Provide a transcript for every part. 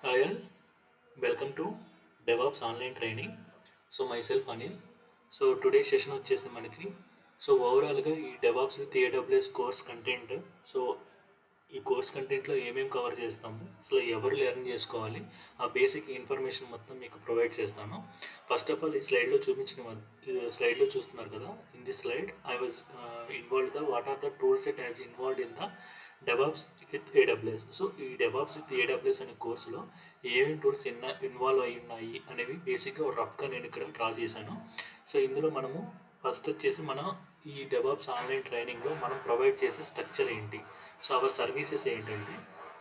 Hi all, welcome to DevOps online training. So myself Anil. So today session వచ్చేసి మనకి ఓవరాల్గా ఈ DevOps with AWS course content. So ఈ course కంటెంట్లో ఏమేమి cover చేస్తాము, అసలు ఎవరు లెర్న్ చేసుకోవాలి, ఆ బేసిక్ ఇన్ఫర్మేషన్ మొత్తం మీకు ప్రొవైడ్ చేస్తాను. ఫస్ట్ ఆఫ్ ఆల్ ఈ స్లైడ్లో చూస్తున్నారు కదా, in this slide I was involve what are the tools it has involved in the DevOps with AWS. So ఈ డెవాప్స్ విత్ ఏడబ్ల్యూఎస్ అనే కోర్సులో ఏమేమి టూల్స్ ఇన్వాల్వ్ అయి ఉన్నాయి అనేవి బేసిక్గా రఫ్గా నేను ఇక్కడ డ్రా చేశాను. సో ఇందులో మనము ఫస్ట్ వచ్చేసి మనం ఈ డెవాప్స్ ఆన్లైన్ ట్రైనింగ్లో మనం ప్రొవైడ్ చేసే స్ట్రక్చర్ ఏంటి, సో అవర్ సర్వీసెస్ ఏంటంటే,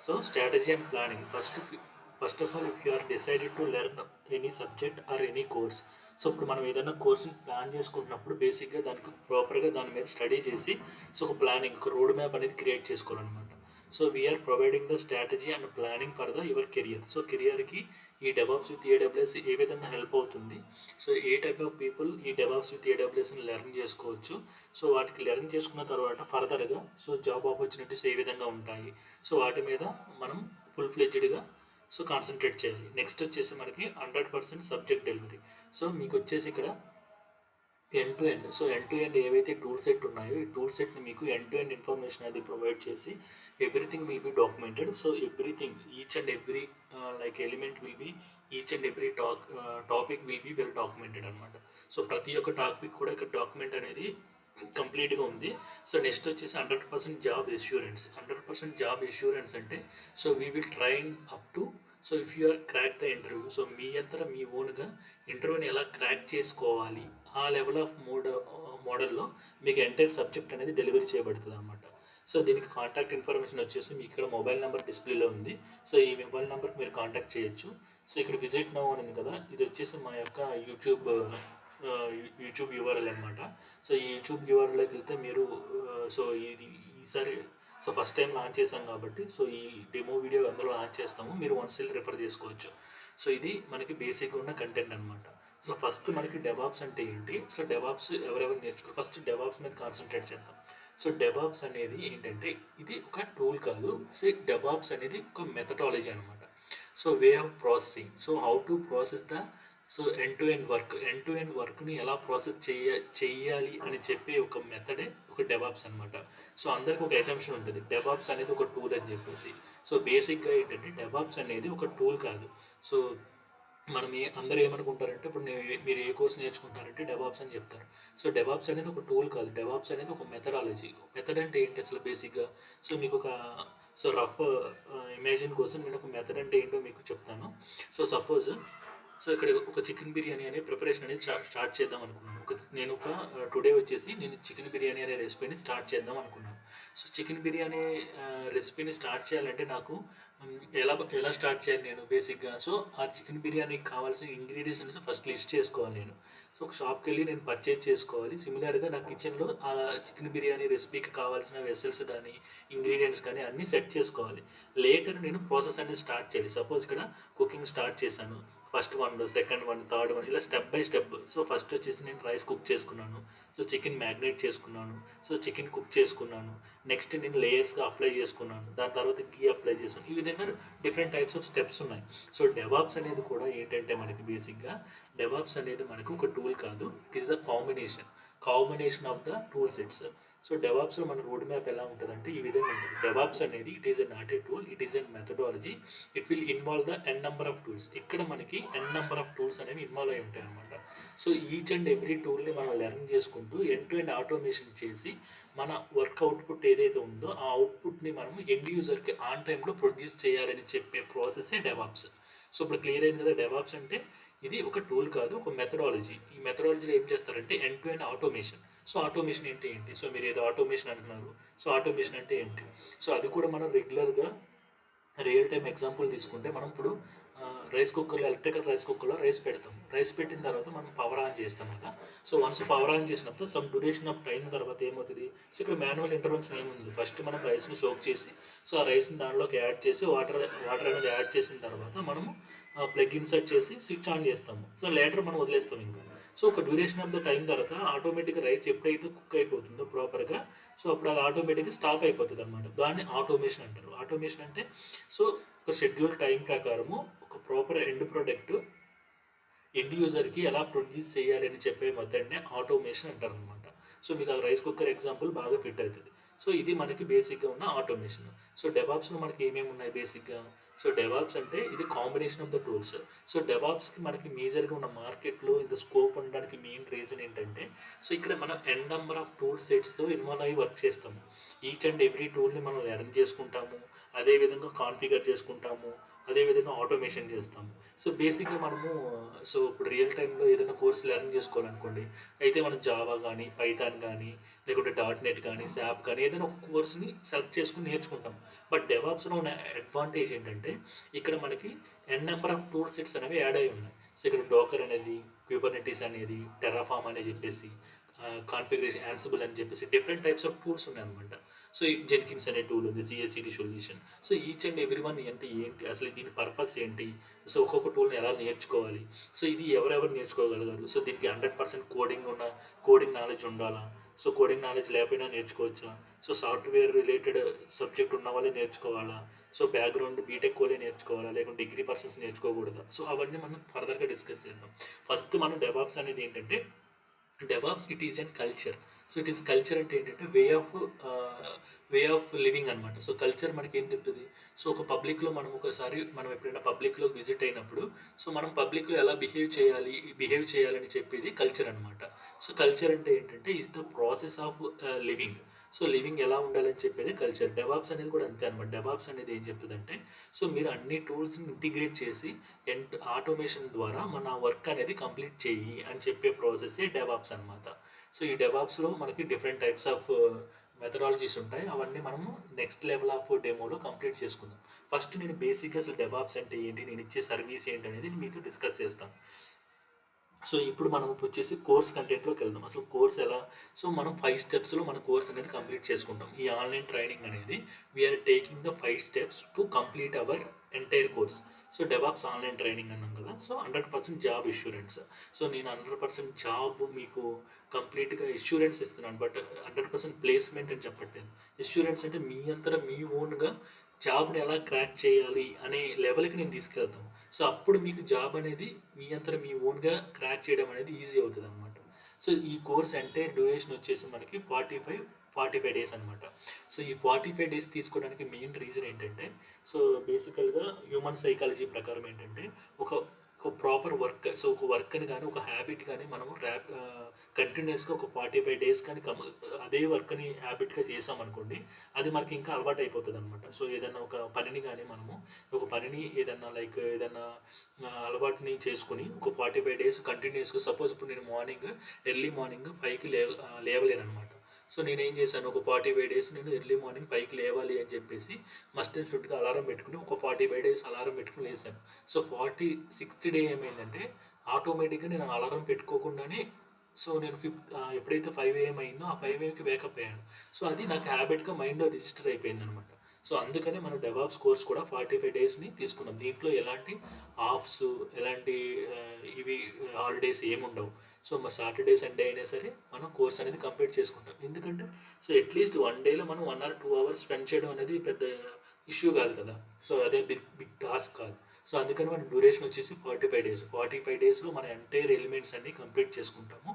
so strategy and planning. First of all if you are decided to learn any subject or any course, so ఇప్పుడు మనం ఏదైనా కోర్సుని ప్లాన్ చేసుకుంటున్నప్పుడు బేసిక్గా దానికి ప్రాపర్గా దాని మీద స్టడీ చేసి సో ఒక ప్లానింగ్, ఒక రోడ్ మ్యాప్ అనేది క్రియేట్ చేసుకోవాలన్నమాట. So we are providing the strategy and planning for the your career. So కెరియర్కి ఈ డెవాప్స్ విత్ ఏడబ్ల్యూఎస్ ఏ విధంగా హెల్ప్ అవుతుంది, సో ఏ టైప్ ఆఫ్ పీపుల్ ఈ డెవాప్స్ విత్ ఏడబ్ల్యూఎస్ని లెర్న్ చేసుకోవచ్చు, సో వాటికి లెర్న్ చేసుకున్న తర్వాత ఫర్దర్గా సో జాబ్ ఆపర్చునిటీస్ ఏ విధంగా ఉంటాయి, సో వాటి మీద మనం ఫుల్ ఫ్లెడ్జ్డ్గా సో కాన్సన్ట్రేట్ చేయాలి. నెక్స్ట్ వచ్చేసి మనకి 100% సబ్జెక్ట్ డెలివరీ. సో మీకు వచ్చేసి ఇక్కడ end to end, so end to end ఏవైతే టూల్ సెట్ ఉన్నాయో ఈ టూల్ సెట్ని మీకు ఎండ్ టు ఎండ్ ఇన్ఫర్మేషన్ అది ప్రొవైడ్ చేసి everything will be documented. So everything, each and every like element will be, each and every topic will be well documented అనమాట. So ప్రతి ఒక్క టాపిక్ కూడా ఇక్కడ డాక్యుమెంట్ అనేది కంప్లీట్గా ఉంది. సో నెక్స్ట్ వచ్చేసి 100% జాబ్ ఎష్యూరెన్స్. 100% జాబ్ ఎష్యూరెన్స్ అంటే so we will train up to, so if you are crack the interview, so మీ అంతటా మీ ఓన్గా ఇంటర్వ్యూని ఎలా క్రాక్ చేసుకోవాలి, ఆ లెవెల్ ఆఫ్ మోడల్లో మీకు ఎంటైర్ సబ్జెక్ట్ అనేది డెలివరీ చేయబడుతుంది అనమాట. సో దీనికి కాంటాక్ట్ ఇన్ఫర్మేషన్ వచ్చేసి మీకు ఇక్కడ మొబైల్ నెంబర్ డిస్ప్లేలో ఉంది. సో ఈ మొబైల్ నెంబర్కి మీరు కాంటాక్ట్ చేయొచ్చు. సో ఇక్కడ విజిట్ నౌ అని ఉంది కదా, ఇది వచ్చేసి మా యొక్క యూట్యూబ్ యూఆర్ఎల్ అనమాట. సో ఈ యూట్యూబ్ యూఆర్ఎల్లోకి వెళ్తే మీరు సో ఇది ఈసారి సో ఫస్ట్ టైం లాంచ్ చేసాం కాబట్టి సో ఈ డెమో వీడియో అందులో లాంచ్ చేస్తాము, మీరు వన్స్ వెళ్ళి రిఫర్ చేసుకోవచ్చు. సో ఇది మనకి బేసిక్గా ఉన్న కంటెంట్ అనమాట. సో ఫస్ట్ మనకి డెవాప్స్ అంటే ఏంటి, సో డెవాప్స్ ఎవరెవరు నేర్చుకో, ఫస్ట్ డెవాప్స్ మీద కాన్సన్ట్రేట్ చేద్దాం. సో డెవాప్స్ అనేది ఏంటంటే ఇది ఒక టూల్ కాదు, సో డెవాప్స్ అనేది ఒక మెథడాలజీ అనమాట. So way of processing, so how to process the so end to end వర్క్ని ఎలా ప్రాసెస్ చెయ్యాలి అని చెప్పే ఒక మెథడే ఒక డెవాప్స్ అనమాట. సో అందరికి ఒక ఎజంప్షన్ ఉంటుంది, డెవాప్స్ అనేది ఒక టూల్ అని చెప్పేసి. సో బేసిక్గా ఏంటంటే డెవాప్స్ అనేది ఒక టూల్ కాదు. సో మనం అందరూ ఏమనుకుంటారంటే ఇప్పుడు మీరు ఏ కోర్స్ నేర్చుకుంటారంటే డెవాప్స్ అని చెప్తారు. సో డెవాప్స్ అనేది ఒక టూల్ కాదు, డెవాప్స్ అనేది ఒక మెథడాలజీ. మెథడ్ అంటే ఏంటి అసలు బేసిక్గా, సో మీకు ఒక సో రఫ్ ఇమేజిన్ కోసం నేను ఒక మెథడ్ అంటే ఏంటో మీకు చెప్తాను. సో సపోజ్ సో ఇక్కడ ఒక చికెన్ బిర్యానీ అనే ప్రిపరేషన్ అనేది స్టార్ట్ చేద్దాం అనుకున్నాను. నేను టుడే వచ్చేసి నేను చికెన్ బిర్యానీ అనే రెసిపీని స్టార్ట్ చేద్దాం అనుకున్నాను. సో చికెన్ బిర్యానీ రెసిపీని స్టార్ట్ చేయాలంటే నాకు ఎలా స్టార్ట్ చేయాలి నేను బేసిక్గా, సో ఆ చికెన్ బిర్యానీకి కావాల్సిన ఇంగ్రీడియంట్స్ ఫస్ట్ లిస్ట్ చేసుకోవాలి నేను. సో ఒక షాప్కి వెళ్ళి నేను పర్చేజ్ చేసుకోవాలి. సిమిలర్గా నా కిచెన్లో ఆ చికెన్ బిర్యానీ రెసిపీకి కావాల్సిన వెసల్స్ కానీ ఇంగ్రీడియంట్స్ కానీ అన్నీ సెట్ చేసుకోవాలి. లేటర్ నేను ప్రాసెస్ అనేది స్టార్ట్ చేయాలి. సపోజ్ ఇక్కడ కుకింగ్ స్టార్ట్ చేశాను, first one, second one, third one, ఇలా step by step. So first వచ్చేసి నేను రైస్ కుక్ చేసుకున్నాను, సో చికెన్ మ్యాగ్నేట్ చేసుకున్నాను, సో చికెన్ కుక్ చేసుకున్నాను, నెక్స్ట్ నేను లేయర్స్గా అప్లై చేసుకున్నాను, దాని తర్వాత గీ అప్లై చేశాను. ఈ విధంగా డిఫరెంట్ టైప్స్ ఆఫ్ స్టెప్స్ ఉన్నాయి. సో డెవాప్స్ అనేది కూడా ఏంటంటే మనకి బేసిక్గా డెవాప్స్ అనేది మనకు ఒక టూల్ కాదు, it is the combination of the tool sets. So డెవాప్స్లో మన రోడ్ మ్యాప్ ఎలా ఉంటుందంటే ఈ విధంగా ఉంటుంది. డెవాప్స్ అనేది it is not a tool, it is a methodology. It will involve the N number of tools. ఇక్కడ మనకి ఎన్ నెంబర్ ఆఫ్ టూల్స్ అనేవి ఇన్వాల్వ్ అయి ఉంటాయి అనమాట. సో ఈచ్ అండ్ ఎవ్రీ టూల్ని మనం లెర్న్ చేసుకుంటూ ఎండ్ టు ఎండ్ ఆటోమేషన్ చేసి మన వర్క్ అవుట్పుట్ ఏదైతే ఉందో ఆ అవుట్పుట్ని మనం ఎండ్ యూజర్కి ఆన్ టైంలో ప్రొడ్యూస్ చేయాలని చెప్పే ప్రాసెసే డెవాప్స్. సో ఇప్పుడు క్లియర్ అయింది కదా, డెవాప్స్ అంటే ఇది ఒక టూల్ కాదు, ఒక మెథడాలజీ. ఈ మెథడాలజీలో ఏం చేస్తారంటే end to end automation. So automation ఏంటి, సో మీరు ఏదో ఆటోమేషన్ అంటున్నారు, సో ఆటోమేషన్ అంటే ఏంటి, సో అది కూడా మనం రెగ్యులర్గా రియల్ టైం ఎగ్జాంపుల్ తీసుకుంటే మనం ఇప్పుడు రైస్ కుక్కర్లో, ఎలక్ట్రికల్ రైస్ కుక్కర్లో రైస్ పెడతాం. రైస్ పెట్టిన తర్వాత మనం పవర్ ఆన్ చేస్తాం కదా. సో వన్స్ పవర్ ఆన్ చేసినప్పుడు సమ్ డ్యూరేషన్ ఆఫ్ టైం తర్వాత ఏమవుతుంది, సో ఇక్కడ మాన్యువల్ ఇంటర్వెన్షన్ ఏముంది, ఫస్ట్ మనం రైస్ని సోక్ చేసి సో ఆ రైస్ని దానిలోకి యాడ్ చేసి వాటర్ అనేది యాడ్ చేసిన తర్వాత మనము ప్లగ్ ఇన్సర్ట్ చేసి స్విచ్ ఆన్ చేస్తాము. సో లేటర్ మనం వదిలేస్తాం ఇంకా. సో ఒక డ్యూరేషన్ ఆఫ్ ద టైం తర్వాత ఆటోమేటిక్గా రైస్ ఎప్పుడైతే కుక్ అయిపోతుందో ప్రాపర్గా, సో అప్పుడు అది ఆటోమేటిక్గా స్టాప్ అయిపోతుంది అనమాట. దాన్ని ఆటోమేషన్ అంటారు. ఆటోమేషన్ అంటే సో ఒక ఒక షెడ్యూల్ టైం ప్రకారము ఒక ప్రాపర్ ఎండ్ ప్రోడక్ట్ ఎండ్ యూజర్కి ఎలా ప్రొడ్యూస్ చేయాలి అని చెప్పే మెథడ్నే ఆటోమేషన్ అంటారు అనమాట. సో మీకు ఆ రైస్ కుక్కర్ ఎగ్జాంపుల్ బాగా ఫిట్ అవుతుంది. సో ఇది మనకి బేసిక్గా ఉన్న ఆటోమేషన్. సో డెవాప్స్లో మనకి ఏమేమి ఉన్నాయి బేసిక్గా? సో డెవాప్స్ అంటే ఇది combination of the tools. So డెవాప్స్కి మనకి మేజర్గా ఉన్న మార్కెట్లో ఇంత స్కోప్ ఉండడానికి మెయిన్ రీజన్ ఏంటంటే, సో ఇక్కడ మనం ఎన్ నెంబర్ ఆఫ్ టూల్ సెట్స్తో ఇన్వాల్వ్ అయ్యి వర్క్ చేస్తాము. ఈచ్ అండ్ ఎవ్రీ టూల్ని మనం లెర్న్ చేసుకుంటాము, అదేవిధంగా కాన్ఫిగర్ చేసుకుంటాము, అదేవిధంగా ఆటోమేషన్ చేస్తాము. సో బేసిక్గా మనము సో ఇప్పుడు రియల్ టైంలో ఏదైనా కోర్స్ లెర్న్ చేసుకోవాలనుకోండి, అయితే మనం జావా కానీ, పైథాన్ కానీ, లేకుంటే .NET కానీ, SAP కానీ ఏదైనా ఒక కోర్స్ని సెలెక్ట్ చేసుకుని నేర్చుకుంటాం. బట్ డెవాప్స్లో ఉన్న అడ్వాంటేజ్ ఏంటంటే, ఇక్కడ మనకి N number of tool sets అనేవి యాడ్ అయి ఉన్నాయి. సో ఇక్కడ డోకర్ అనేది, క్యూబర్నెటీస్ అనేది, టెర్రాఫామ్ అని చెప్పేసి, కాన్ఫిగరేషన్ యాన్సిబుల్ అని చెప్పేసి డిఫరెంట్ టైప్స్ ఆఫ్ టూల్స్ ఉన్నాయన్నమాట. సో ఈ జెన్కిన్స్ అనే టూల్ ఉంది, CI/CD solution. So each and every one ఏంటి అసలు దీని పర్పస్ ఏంటి, సో ఒక్కొక్క టూల్ని ఎలా నేర్చుకోవాలి, సో ఇది ఎవరెవరు నేర్చుకోగలగారు, సో దీనికి 100% కోడింగ్ నాలెడ్జ్ ఉండాలా, సో కోడింగ్ నాలెడ్జ్ లేకపోయినా నేర్చుకోవచ్చా, సో సాఫ్ట్వేర్ రిలేటెడ్ సబ్జెక్ట్ ఉన్న వాళ్ళే నేర్చుకోవాలా, సో బ్యాక్గ్రౌండ్ బీటెక్ వాళ్ళే నేర్చుకోవాలా, లేకుంటే డిగ్రీ పర్సన్స్ నేర్చుకోకూడదా, సో అవన్నీ మనం ఫర్దర్గా డిస్కస్ చేద్దాం. ఫస్ట్ మనం డెవాప్స్ అనేది ఏంటంటే, DevOps it is and culture. So it is culture అంటే ఏంటంటే వే ఆఫ్ లివింగ్ అనమాట. సో కల్చర్ మనకి ఏం చెప్తుంది? సో ఒక పబ్లిక్లో మనం ఎప్పుడైనా పబ్లిక్లో విజిట్ అయినప్పుడు, సో మనం పబ్లిక్లో ఎలా బిహేవ్ చేయాలని చెప్పేది కల్చర్ అనమాట. సో కల్చర్ అంటే ఏంటంటే is the process of living. So living ఎలా ఉండాలని చెప్పేది కల్చర్. డెవాప్స్ అనేది కూడా అంతే అనమాట. డెవాప్స్ అనేది ఏం చెప్తుందంటే, సో మీరు అన్ని టూల్స్ని ఇంటిగ్రేట్ చేసి ఆటోమేషన్ ద్వారా మన వర్క్ అనేది కంప్లీట్ చేయి అని చెప్పే ప్రాసెస్సే డెవాప్స్ అనమాట. సో ఈ డెవాప్స్లో మనకి డిఫరెంట్ టైప్స్ ఆఫ్ మెథడాలజీస్ ఉంటాయి. అవన్నీ మనము నెక్స్ట్ లెవెల్ ఆఫ్ డెమోలో కంప్లీట్ చేసుకుందాం. ఫస్ట్ నేను బేసిక్గా అసలు డెవాప్స్ అంటే ఏంటి, నేను ఇచ్చే సర్వీస్ ఏంటి అనేది మీతో డిస్కస్ చేస్తాను. సో ఇప్పుడు మనం వచ్చేసి కోర్స్ కంటెంట్లోకి వెళ్దాం. అసలు కోర్స్ ఎలా, సో మనం 5 స్టెప్స్లో మన కోర్స్ అనేది కంప్లీట్ చేసుకుంటాం. ఈ ఆన్లైన్ ట్రైనింగ్ అనేది we are taking the 5 steps to complete our entire course. So DevOps online training అన్నాం కదా, సో 100% జాబ్ ఇష్యూరెన్స్. సో నేను 100% జాబ్ మీకు కంప్లీట్గా ఇష్యూరెన్స్ ఇస్తున్నాను, బట్ 100% ప్లేస్మెంట్ అని చెప్పట్లేదు. ఇష్యూరెన్స్ అంటే మీ అంతటా మీ ఓన్గా జాబ్ని ఎలా క్రాక్ చేయాలి అనే లెవెల్కి నేను తీసుకెళ్తాను. సో అప్పుడు మీకు జాబ్ అనేది మీ అంతటా మీ ఓన్గా క్రాక్ చేయడం అనేది ఈజీ అవుతుంది అనమాట. సో ఈ కోర్స్ ఎంటైర్ డ్యూరేషన్ వచ్చేసి మనకి 45 డేస్ అనమాట. సో ఈ 45 డేస్ తీసుకోవడానికి మెయిన్ రీజన్ ఏంటంటే, సో బేసికల్గా హ్యూమన్ సైకాలజీ ప్రకారం ఏంటంటే, ఒక ఒక ప్రాపర్ వర్క్, సో ఒక వర్క్ని కానీ ఒక హ్యాబిట్ కానీ మనము కంటిన్యూస్గా ఒక 45 డేస్ కానీ అదే వర్క్ని హ్యాబిట్గా చేసామనుకోండి, అది మనకి ఇంకా అలవాటు అయిపోతుంది అనమాట. సో ఏదన్నా ఒక పనిని కానీ మనము ఏదన్నా ఏదన్నా అలవాటుని చేసుకుని ఒక 45 డేస్ కంటిన్యూస్గా, సపోజ్ ఇప్పుడు నేను ఎర్లీ మార్నింగ్ 5కి లేవలేను అనమాట. సో నేనేం చేశాను, ఒక 45 డేస్ నేను ఎర్లీ మార్నింగ్ 5కి లేవాలి అని చెప్పేసి మస్ట్ అండ్ షుడ్గా అలారం పెట్టుకుని ఒక 45 డేస్ అలారం పెట్టుకుని లేసాను. సో 46th డే ఏమైందంటే, ఆటోమేటిక్గా నేను అలారం పెట్టుకోకుండానే, సో నేను ఎప్పుడైతే 5 AM అయిందో ఆ 5 AMకి వేకప్ అయ్యాను. సో అది నాకు హ్యాబిట్గా మైండ్లో రిజిస్టర్ అయిపోయింది అనమాట. సో అందుకని మనం డెవాప్స్ కోర్స్ కూడా 45 డేస్ని తీసుకున్నాం. దీంట్లో ఎలాంటి ఆఫ్స్, ఎలాంటి ఇవి హాలిడేస్ ఏముండవు. సో మా సాటర్డే సండే అయినా సరే మనం కోర్స్ అనేది కంప్లీట్ చేసుకుంటాం. ఎందుకంటే సో అట్లీస్ట్ 1 డేలో మనం 1 or 2 hours స్పెండ్ చేయడం అనేది పెద్ద ఇష్యూ కాదు కదా. సో అదే బిగ్ టాస్క్ కాదు. సో అందుకని మన డ్యూరేషన్ వచ్చేసి 45 డేస్. 45 డేస్లో మన ఎంటైర్ ఎలిమెంట్స్ అన్ని కంప్లీట్ చేసుకుంటాము.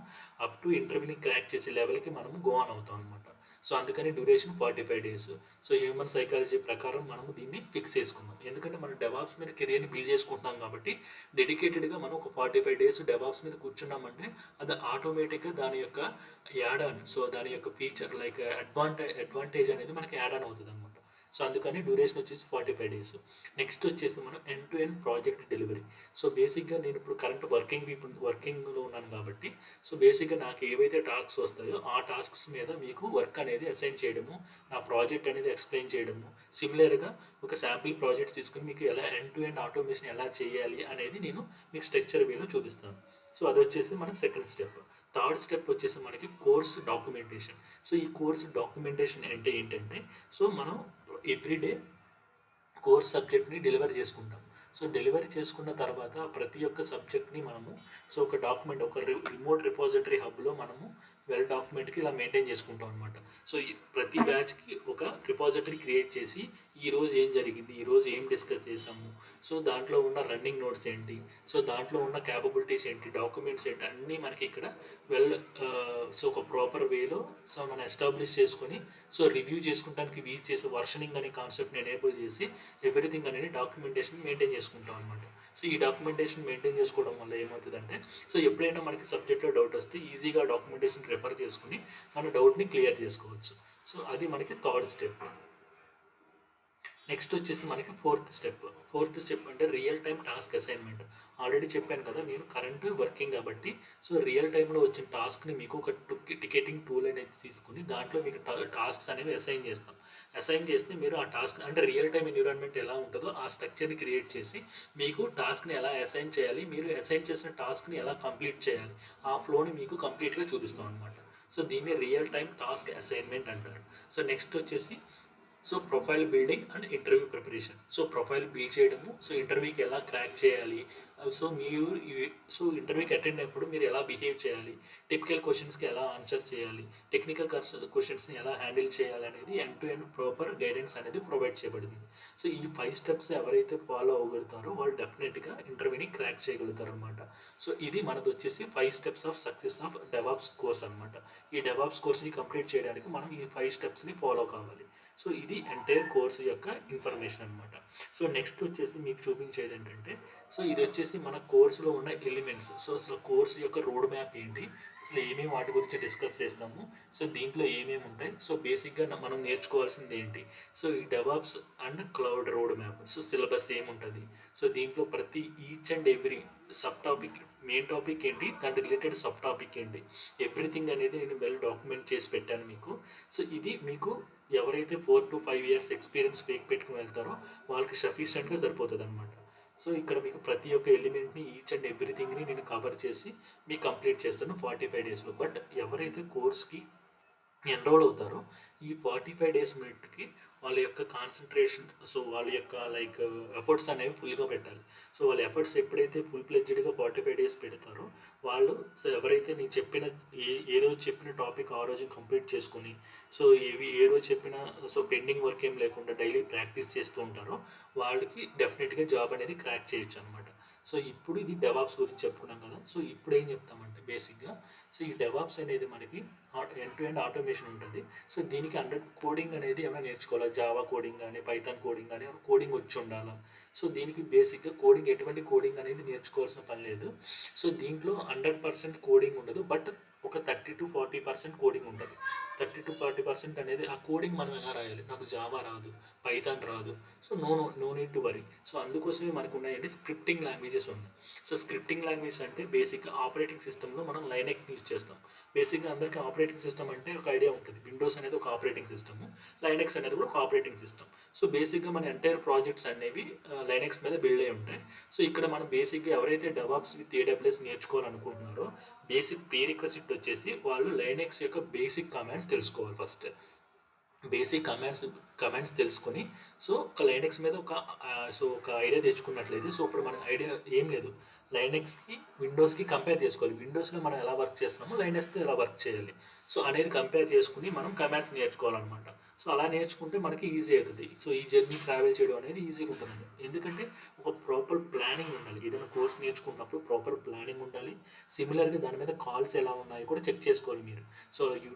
అప్ టు ఇంటర్వ్యూని క్రాక్ చేసే లెవెల్కి మనము గో ఆన్ అవుతాం అనమాట. సో అందుకని duration 45 days. So human psychology ప్రకారం మనము దీన్ని ఫిక్స్ చేసుకున్నాం. ఎందుకంటే మనం డెవాప్స్ మీద కెరియర్ని బిల్డ్ చేసుకుంటున్నాం కాబట్టి, డెడికేటెడ్గా మనం ఒక 45 డేస్ డెవాప్స్ మీద కూర్చున్నామంటే అది ఆటోమేటిక్గా దాని యొక్క యాడ్ ఆన్, సో దాని యొక్క ఫీచర్ అడ్వాంటేజ్ అనేది మనకి యాడ్ ఆన్ అవుతుంది అనమాట. సో అందుకని డ్యూరేషన్ వచ్చేసి 45 డేస్. నెక్స్ట్ వచ్చేసి మనం end to end project delivery. So బేసిక్గా నేను ఇప్పుడు కరెంట్ వర్కింగ్లో ఉన్నాను కాబట్టి, సో బేసిక్గా నాకు ఏవైతే టాస్క్స్ వస్తాయో ఆ టాస్క్స్ మీద మీకు వర్క్ అనేది అసైన్ చేయడము, నా ప్రాజెక్ట్ అనేది ఎక్స్ప్లెయిన్ చేయడము, సిమిలర్గా ఒక శాంపిల్ ప్రాజెక్ట్స్ తీసుకుని మీకు ఎలా ఎండ్ టు ఎండ్ ఆటోమేషన్ ఎలా చేయాలి అనేది నేను మీకు స్ట్రక్చర్ వేలో చూపిస్తాను. సో అది వచ్చేసి మన సెకండ్ స్టెప్. థర్డ్ స్టెప్ వచ్చేసి మనకి కోర్స్ డాక్యుమెంటేషన్. సో ఈ కోర్స్ డాక్యుమెంటేషన్ అంటే ఏంటంటే, సో మనం ఎవ్రీడే కోర్స్ సబ్జెక్ట్ని డెలివరీ చేసుకుంటాం. సో డెలివరీ చేసుకున్న తర్వాత ప్రతి ఒక్క సబ్జెక్ట్ని మనము, సో ఒక రిమోట్ రిపాజిటరీ హబ్లో మనము వెల్ డాక్యుమెంట్కి ఇలా మెయింటైన్ చేసుకుంటాం అనమాట. సో ప్రతి బ్యాచ్కి ఒక రిపాజిటరీ క్రియేట్ చేసి ఈరోజు ఏం జరిగింది, ఈరోజు ఏం డిస్కస్ చేసాము, సో దాంట్లో ఉన్న రన్నింగ్ నోట్స్ ఏంటి, సో దాంట్లో ఉన్న క్యాపబిలిటీస్ ఏంటి, డాక్యుమెంట్స్ ఏంటి అన్నీ మనకి ఇక్కడ వెల్ సో ఒక ప్రాపర్ వేలో సో మనం ఎస్టాబ్లిష్ చేసుకొని సో రివ్యూ చేసుకుంటానికి వీజ్ చేసి వర్షనింగ్ అనే కాన్సెప్ట్ని ఎనేబుల్ చేసి ఎవ్రీథింగ్ అనేది డాక్యుమెంటేషన్ మెయింటైన్ చేసుకుంటాం అనమాట. సో ఈ డాక్యుమెంటేషన్ మెయింటైన్ చేసుకోవడం వల్ల ఏమవుతుందంటే సో ఎప్పుడైనా మనకి సబ్జెక్ట్లో డౌట్ వస్తే ఈజీగా డాక్యుమెంటేషన్ రెఫర్ చేసుకుని మన డౌట్ని క్లియర్ చేసుకోవచ్చు. సో అది మనకి థర్డ్ స్టెప్. నెక్స్ట్ వచ్చేసి మనకి ఫోర్త్ స్టెప్ అంటే real time task assignment. Already చెప్పాను కదా నేను కరెంట్ వర్కింగ్ కాబట్టి సో రియల్ టైంలో వచ్చిన టాస్క్ని మీకు ఒక టికెటింగ్ టూల్ అనేది తీసుకుని దాంట్లో మీకు టాస్క్స్ అనేవి అసైన్ చేస్తే మీరు ఆ టాస్క్ అంటే రియల్ టైం ఎన్విరాన్మెంట్ ఎలా ఉంటుందో ఆ స్ట్రక్చర్ని క్రియేట్ చేసి మీకు టాస్క్ని ఎలా అసైన్ చేయాలి, మీరు అసైన్ చేసిన టాస్క్ని ఎలా కంప్లీట్ చేయాలి, ఆ ఫ్లోని మీకు కంప్లీట్గా చూపిస్తాం అనమాట. సో దీన్ని రియల్ టైం టాస్క్ అసైన్మెంట్ అంటారు. సో నెక్స్ట్ వచ్చేసి so profile building and interview preparation. So profile build చేయడము, సో ఇంటర్వ్యూకి ఎలా క్రాక్ చేయాలి, సో మీరు ఇంటర్వ్యూకి అటెండ్ అయినప్పుడు మీరు ఎలా బిహేవ్ చేయాలి, టిపికల్ క్వశ్చన్స్కి ఎలా ఆన్సర్ చేయాలి, టెక్నికల్ క్వశ్చన్స్ని ఎలా హ్యాండిల్ చేయాలి అనేది end to end proper guidance అనేది ప్రొవైడ్ చేయబడింది. సో ఈ 5 స్టెప్స్ ఎవరైతే ఫాలో అవ్వగలుగుతారో వాళ్ళు డెఫినెట్గా ఇంటర్వ్యూని క్రాక్ చేయగలుగుతారు అనమాట. సో ఇది మనది వచ్చేసి 5 steps of success of DevOps course అనమాట. ఈ డెవాప్స్ కోర్స్ని కంప్లీట్ చేయడానికి మనం ఈ 5 స్టెప్స్ని ఫాలో కావాలి. సో ఇది ఎంటైర్ కోర్స్ యొక్క ఇన్ఫర్మేషన్ అనమాట. సో నెక్స్ట్ వచ్చేసి మీకు చూపించేది ఏంటంటే సో ఇది వచ్చేసి మన కోర్సులో ఉన్న ఎలిమెంట్స్. సో అసలు కోర్సు యొక్క రోడ్ మ్యాప్ ఏంటి, అసలు ఏమేమి వాటి గురించి డిస్కస్ చేస్తాము, సో దీంట్లో ఏమేమి ఉంటాయి, సో బేసిక్గా మనం నేర్చుకోవాల్సింది ఏంటి, సో ఈ DevOps and cloud road map, so syllabus ఏముంటుంది, సో దీంట్లో ప్రతి each and every sub topic, main topic ఏంటి, దాని రిలేటెడ్ సబ్ టాపిక్ ఏంటి, ఎవ్రీథింగ్ అనేది నేను వెల్ డాక్యుమెంట్ చేసి పెట్టాను మీకు. సో ఇది మీకు ఎవరైతే 4 to 5 years ఎక్స్పీరియన్స్ పెట్టుకుని వెళ్తారో వాళ్ళకి సఫిషియెంట్గా సరిపోతుంది అనమాట. సో ఇక్కడ మీకు ప్రతి ఒక్క ఎలిమెంట్ని ఈచ్ అండ్ ఎవ్రీథింగ్ని నేను కవర్ చేసి మీకు కంప్లీట్ చేస్తాను 45 daysలో. బట్ ఎవరైతే కోర్స్కి ఎన్రోల్ అవుతారో ఈ 45 days మినిట్కి వాళ్ళ యొక్క కాన్సన్ట్రేషన్, సో వాళ్ళ యొక్క లైక్ ఎఫర్ట్స్ అనేవి ఫుల్గా పెట్టాలి. సో వాళ్ళ ఎఫర్ట్స్ ఎప్పుడైతే ఫుల్ ప్లెడ్జ్డ్గా 45 days పెడతారో వాళ్ళు సో ఎవరైతే నేను చెప్పిన ఏ రోజు చెప్పిన టాపిక్ ఆ రోజు కంప్లీట్ చేసుకొని సో ఏ రోజు చెప్పిన సో పెండింగ్ వర్క్ ఏం లేకుండా డైలీ ప్రాక్టీస్ చేస్తూ ఉంటారో వాళ్ళకి డెఫినెట్గా జాబ్ అనేది క్రాక్ చేయొచ్చు అనమాట. సో ఇప్పుడు ఇది డెవాప్స్ గురించి చెప్పుకున్నాం కదా. సో ఇప్పుడు ఏం చెప్తామంటే బేసిక్గా సో ఈ డెవాప్స్ అనేది మనకి ఎండ్ టు ఎండ్ ఆటోమేషన్ ఉంటుంది. సో దీనికి కోడింగ్ అనేది ఏమైనా నేర్చుకోవాలా, జావా కోడింగ్ కానీ పైథాన్ కోడింగ్ కానీ కోడింగ్ వచ్చి ఉండాలా. సో దీనికి బేసిక్గా కోడింగ్ ఎటువంటి కోడింగ్ అనేది నేర్చుకోవాల్సిన పని లేదు. సో దీంట్లో 100% కోడింగ్ ఉండదు, బట్ ఒక 30 to 40% కోడింగ్ ఉంటుంది. 30 to 40% అనేది ఆ కోడింగ్ మనం ఎలా రాయాలి, నాకు జావా రాదు, పైథాన్ రాదు, so no need to worry. So అందుకోసమే మనకు ఉన్నాయండి స్క్రిప్టింగ్ లాంగ్వేజెస్ ఉన్నాయి. సో స్క్రిప్టింగ్ లాంగ్వేజ్ అంటే బేసిక్గా ఆపరేటింగ్ సిస్టంలో మనం లైనెక్స్ యూజ్ చేస్తాం. బేసిక్గా అందరికీ ఆపరేటింగ్ సిస్టమ్ అంటే ఒక ఐడియా ఉంటుంది, విండోస్ అనేది ఒక ఆపరేటింగ్ సిస్టమ్, లైనెక్స్ అనేది కూడా ఒక ఆపరేటింగ్ సిస్టమ్. సో బేసిక్గా మన ఎంటైర్ ప్రాజెక్ట్స్ అనేవి లైనెక్స్ మీద బిల్డ్ అయి ఉంటాయి. సో ఇక్కడ మనం బేసిక్గా ఎవరైతే డెవాప్స్ విత్ AWS నేర్చుకోవాలనుకుంటున్నారో బేసిక్ ప్రీరిక్విజిట్ వచ్చేసి వాళ్ళు లైనెక్స్ యొక్క బేసిక్ కమాండ్స్ తెలుసుకోవాలి. ఫస్ట్ బేసిక్ కమాండ్స్ తెలుసుకొని సో ఒక లైనెక్స్ మీద ఒక ఐడియా తెచ్చుకున్నట్లయితే సో ఇప్పుడు మన ఐడియా ఏం లేదు, లైనెక్స్కి విండోస్కి కంపేర్ చేసుకోవాలి. విండోస్లో మనం ఎలా వర్క్ చేస్తున్నామో లైనెక్స్తో ఎలా వర్క్ చేయాలి సో అనేది కంపేర్ చేసుకుని మనం కమాండ్స్ నేర్చుకోవాలన్నమాట. సో అలా నేర్చుకుంటే మనకి ఈజీ అవుతుంది. సో ఈ జర్నీ ట్రావెల్ చేయడం అనేది ఈజీగా ఉంటుందండి. ఎందుకంటే ఒక ప్రాపర్ ప్లానింగ్ ఉండాలి. ఏదైనా కోర్స్ నేర్చుకున్నప్పుడు ప్రాపర్ ప్లానింగ్ ఉండాలి. సిమిలర్గా దాని మీద కాల్స్ ఎలా ఉన్నాయో కూడా చెక్ చేసుకోవాలి మీరు. సో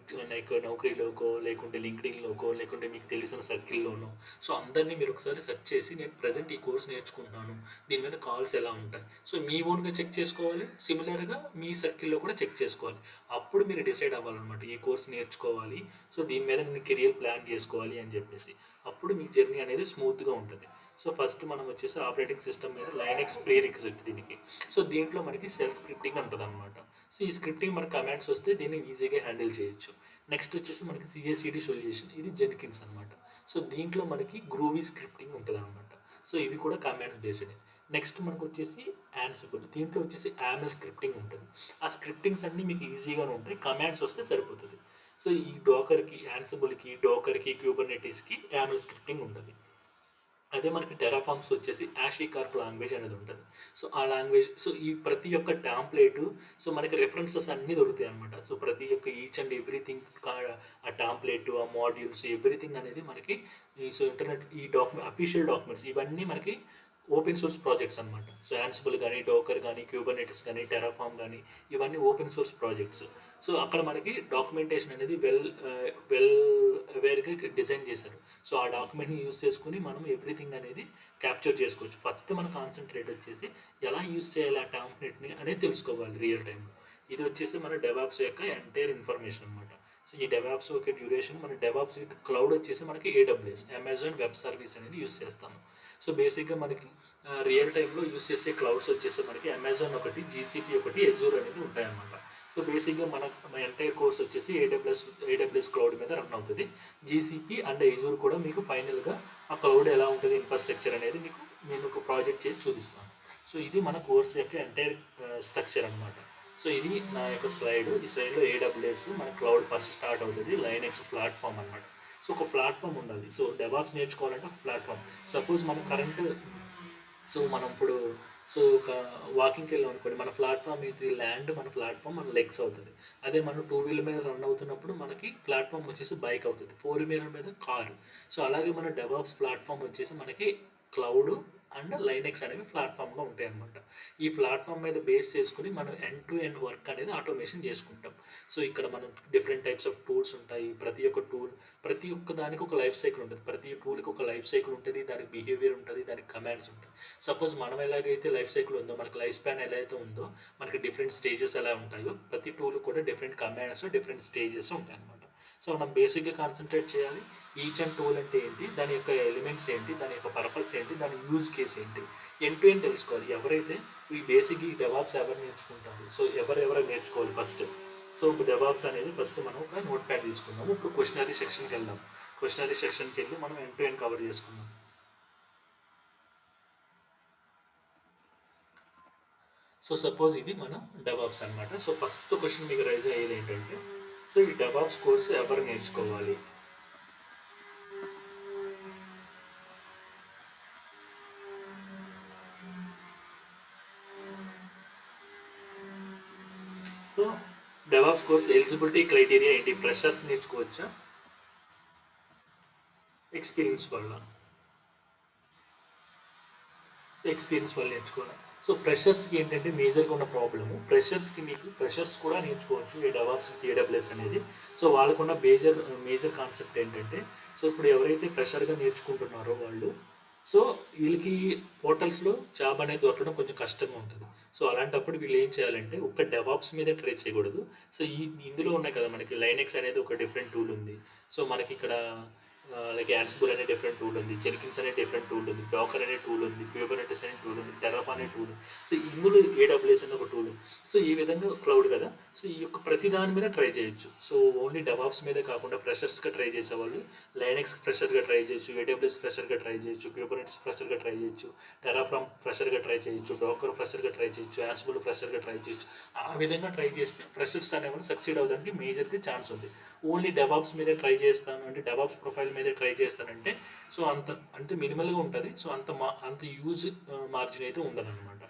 లైక్ నౌకరీలోకో లేకుంటే లింక్డ్ఇన్లోకో లేకుంటే మీకు తెలిసిన సర్కిల్లోనో సో అందరినీ మీరు ఒకసారి సెర్చ్ చేసి నేను ప్రజెంట్ ఈ కోర్స్ నేర్చుకుంటున్నాను, దీని మీద కాల్స్ ఎలా ఉంటాయి సో మీ ఓన్గా చెక్ చేసుకోవాలి. సిమిలర్గా మీ సర్కిల్లో కూడా చెక్ చేసుకోవాలి. అప్పుడు మీరు డిసైడ్ అవ్వాలన్నమాట ఈ కోర్స్ నేర్చుకోవాలి, సో దీని మీద నేను కెరియర్ ప్లాన్ చేసుకోవాలి అని చెప్పేసి. అప్పుడు మీ జర్నీ అనేది స్మూత్గా ఉంటుంది. సో ఫస్ట్ మనం వచ్చేసి ఆపరేటింగ్ సిస్టమ్ మీద లైనెక్స్ ప్రీరిక్విజిట్ దీనికి. సో దీంట్లో మనకి సెల్ఫ్ స్క్రిప్టింగ్ ఉంటుంది అనమాట. సో ఈ స్క్రిప్టింగ్ మనకి కమాండ్స్ వస్తే దీన్ని ఈజీగా హ్యాండిల్ చేయొచ్చు. నెక్స్ట్ వచ్చేసి మనకి CI/CD సొల్యూషన్, ఇది జెన్కిన్స్ అనమాట. సో దీంట్లో మనకి గ్రూవీ స్క్రిప్టింగ్ ఉంటుంది అనమాట. సో ఇవి కూడా కమాండ్స్ బేస్డ్. నెక్స్ట్ మనకు వచ్చేసి యాన్సిబుల్, దీంట్లో వచ్చేసి యామెల్ స్క్రిప్టింగ్ ఉంటుంది. ఆ స్క్రిప్టింగ్స్ అన్నీ మీకు ఈజీగానే ఉంటాయి, కమాండ్స్ వస్తే సరిపోతుంది. సో ఈ డోకర్కి, యాన్సిబుల్కి, డోకర్కి, క్యూబర్నెటీస్కి యామెల్ స్క్రిప్టింగ్ ఉంటుంది. అదే మనకి టెరాఫార్మ్స్ వచ్చేసి యాషికార్ప్ లాంగ్వేజ్ అనేది ఉంటుంది. సో, ఆ లాంగ్వేజ్ సో, ఈ ప్రతి ఒక్క టెంప్లేటు సో, మనకి రిఫరెన్సెస్ అన్నీ దొరుకుతాయన్నమాట. సో, ప్రతి ఒక్క ఈచ్ అండ్ ఎవ్రీథింగ్ ఆ టెంప్లేటు, ఆ మాడ్యూల్స్ ఎవ్రీథింగ్ అనేది మనకి సో, ఇంటర్నెట్ ఈ అఫీషియల్ డాక్యుమెంట్స్ ఇవన్నీ మనకి ఓపెన్ సోర్స్ ప్రాజెక్ట్స్ అనమాట. సో, యాన్సిబుల్ గానీ, డోకర్ గానీ, క్యూబర్నెటిస్ గానీ, టెరాఫార్మ్ గానీ ఇవన్నీ ఓపెన్ సోర్స్ ప్రాజెక్ట్స్. సో, అక్కడ మనకి డాక్యుమెంటేషన్ అనేది వెల్ అవేర్‌గా డిజైన్ చేశారు. సో, ఆ డాక్యుమెంట్‌ని యూజ్ చేసుకొని మనం ఎవ్రీథింగ్ అనేది క్యాప్చర్ చేసుకోవచ్చు. ఫస్ట్ మన కాన్సంట్రేట్ వచ్చేసి ఎలా యూజ్ చేయాలి ఆ టెంప్లేట్‌ని అనేది తెలుసుకోవాలి రియల్ టైమ్‌లో. ఇది వచ్చేసి మన డెవాప్స్ యొక్క ఎంటైర్ ఇన్ఫర్మేషన్ అనమాట. సో, ఈ డెవాప్స్ యొక్క డ్యూరేషన్ మన డెవాప్స్ విత్ క్లౌడ్ వచ్చేసి మనకి ఏడబ్ల్యూఎస్ అమెజాన్ వెబ్ సర్వీస్ అనేది యూజ్ చేస్తాము. సో, బేసిక్‌గా మనకి రియల్ టైమ్‌లో యూజ్ చేసే క్లౌడ్స్ వచ్చేసి మనకి అమెజాన్ ఒకటి, జీసీపీ ఒకటి, ఎజూర్ అనేది ఉంటాయన్నమాట. సో, బేసిక్‌గా మన ఎంటైర్ కోర్స్ వచ్చేసి ఏడబ్ల్యూఎస్ క్లౌడ్ మీద రన్ అవుతుంది. జీసీపీ అండ్ ఎజూర్ కూడా మీకు ఫైనల్‌గా ఆ క్లౌడ్ ఎలా ఉంటుంది ఇన్ఫ్రాస్ట్రక్చర్ అనేది నేను ఒక ప్రాజెక్ట్ చేసి చూపిస్తాను. సో, ఇది మన కోర్స్ యొక్క ఎంటైర్ స్ట్రక్చర్ అనమాట. సో, ఇది నా యొక్క స్లైడ్. ఈ స్లైడ్‌లో ఏడబ్ల్యూఎస్ మన క్లౌడ్ ఫస్ట్ స్టార్ట్ అవుతుంది. లైనెక్స్ ప్లాట్‌ఫామ్ అనమాట. సో, ఒక ప్లాట్‌ఫామ్ ఉండాలి. సో, డెవాప్స్ నేర్చుకోవాలంటే ఒక ప్లాట్‌ఫామ్. సపోజ్ మనం సో, మనం ఇప్పుడు సో, ఒక వాకింగ్‌కి వెళ్ళాం అనుకోండి. మన ప్లాట్‌ఫామ్ ఏంటి ల్యాండ్, మన ప్లాట్‌ఫామ్ మన లెగ్స్ అవుతది. అదే మనం టూ వీలర్ మీద రన్ అవుతున్నప్పుడు మనకి ప్లాట్‌ఫామ్ వచ్చేసి బైక్ అవుతది. ఫోర్ వీలర్ మీద కారు. సో, అలాగే మన డెవాప్స్ ప్లాట్‌ఫామ్ వచ్చేసి మనకి క్లౌడ్ అండ్ లైనెక్స్ అనేవి ప్లాట్‌ఫామ్‌గా ఉంటాయన్నమాట. ఈ ప్లాట్‌ఫామ్ మీద బేస్ చేసుకొని మనం ఎండ్ టు ఎండ్ వర్క్ అనేది ఆటోమేషన్ చేసుకుంటాం. సో, ఇక్కడ మనం డిఫరెంట్ టైప్స్ ఆఫ్ టూల్స్ ఉంటాయి. ప్రతి ఒక్క దానికి ఒక లైఫ్ సైకిల్ ఉంటుంది. ప్రతి టూల్‌కి ఒక లైఫ్ సైకిల్ ఉంటుంది. దానికి బిహేవియర్ ఉంటుంది. దానికి కమాండ్స్ ఉంటాయి. సపోజ్ మనం ఎలాగైతే లైఫ్ సైకిల్ ఉందో, మనకి లైఫ్ స్పాన్ ఎలా అయితే ఉందో, మనకి డిఫరెంట్ స్టేజెస్ ఎలా ఉంటాయో, ప్రతి టూల్ కూడా డిఫరెంట్ కమాండ్స్, డిఫరెంట్ స్టేజెస్ ఉంటాయన్నమాట. సో, మనం బేసిక్‌గా కాన్సన్ట్రేట్ చేయాలి. ఈచ్ అండ్ టూల్ అంటే ఏంటి, దాని యొక్క ఎలిమెంట్స్ ఏంటి, దాని యొక్క పర్పస్ ఏంటి, దాని యూజ్ కేస్ ఏంటి, ఎండ్ టు ఎండ్ తెలుసుకోవాలి. ఎవరైతే ఈ డెవాప్స్ ఎవరు నేర్చుకుంటారు, సో ఎవరెవరు నేర్చుకోవాలి ఫస్ట్. సో, డెవాప్స్ అనేది ఫస్ట్ మనం ఒక నోట్ ప్యాడ్ తీసుకుందాము. ఇప్పుడు క్వశ్చనరీ సెక్షన్కి వెళ్దాం. క్వశ్చనరీ సెక్షన్కి వెళ్ళి మనం ఎండ్ టు ఎండ్ కవర్ చేసుకుందాం. సో, సపోజ్ ఇది మన డెవాప్స్ అనమాట. సో, ఫస్ట్ క్వశ్చన్ మీకు రైజ్ అయ్యేది ఏంటంటే, సో ఈ డెవాప్స్ కోర్సు ఎవరు నేర్చుకోవాలి. So, DevOps course eligibility criteria ఏంటి? ఫ్రెషర్స్ నేర్చుకోవచ్చా? ఎక్స్పీరియన్స్ వల్ల నేర్చుకోవాలి. సో, ఫ్రెషర్స్కి ఏంటంటే మేజర్గా ఉన్న ప్రాబ్లము, ఫ్రెషర్స్ కూడా నేర్చుకోవచ్చు ఈ డెవాప్స్ ఏడబ్ల్యూఎస్ అనేది. సో, వాళ్ళకున్న మేజర్ కాన్సెప్ట్ ఏంటంటే, సో ఇప్పుడు ఎవరైతే ఫ్రెషర్గా నేర్చుకుంటున్నారో వాళ్ళు, సో వీళ్ళకి పోర్టల్స్లో జాబ్ అనేది దొరకడం కొంచెం కష్టంగా ఉంటుంది. సో, అలాంటప్పుడు వీళ్ళు ఏం చేయాలంటే ఒక్క డెవాప్స్ మీదే ట్రై చేయకూడదు. సో, ఇందులో ఉన్నాయి కదా మనకి లైనెక్స్ అనేది ఒక డిఫరెంట్ టూల్ ఉంది. సో, మనకి ఇక్కడ లైక్ యాన్సిబుల్ అనే డిఫరెంట్ టూల్ ఉంది, జెన్కిన్స్ అనే డిఫరెంట్ టూల్ ఉంది, డాకర్ అనే టూల్ ఉంది, క్యూబర్నెటిస్ అనే టూల్ ఉంది, టెర్రాఫామ్ అనే టూల్. సో, ఇందులో ఏడబ్ల్యూఎస్ అనే ఒక టూల్. సో, ఈ విధంగా క్లౌడ్ కదా. సో, ఈ యొక్క ప్రతి దాని మీద ట్రై చేయొచ్చు. సో, ఓన్లీ డెవాప్స్ మీదే కాకుండా ఫ్రెషర్స్గా ట్రై చేసేవాళ్ళు లైనెక్స్ ఫ్రెషర్గా ట్రై చేయొచ్చు, ఏడబ్ల్యూఎస్ ఫ్రెషర్గా ట్రై చేయొచ్చు, క్యూబర్నెటిస్ ఫ్రెషర్గా ట్రై చేయొచ్చు, టెరాఫామ్ ఫ్రెషర్గా ట్రై చేయొచ్చు, డాకర్ ఫ్రెషర్గా ట్రై చేయొచ్చు, యాన్సిబుల్ ఫ్రెషర్గా ట్రై చేయొచ్చు. ఆ విధంగా ట్రై చేస్తే ఫ్రెషర్స్ అనేవాళ్ళు సక్సీడ్ అవ్వడానికి మేజర్గా ఛాన్స్ ఉంది. ఓన్లీ డెవాప్స్ మీదే ట్రై చేస్తాను అంటే, డెవాప్స్ ప్రొఫైల్ మీదే ట్రై చేస్తానంటే, సో అంటే మినిమల్గా ఉంటుంది. సో, అంత యూజ్ మార్జిన్ అయితే ఉండదన్నమాట.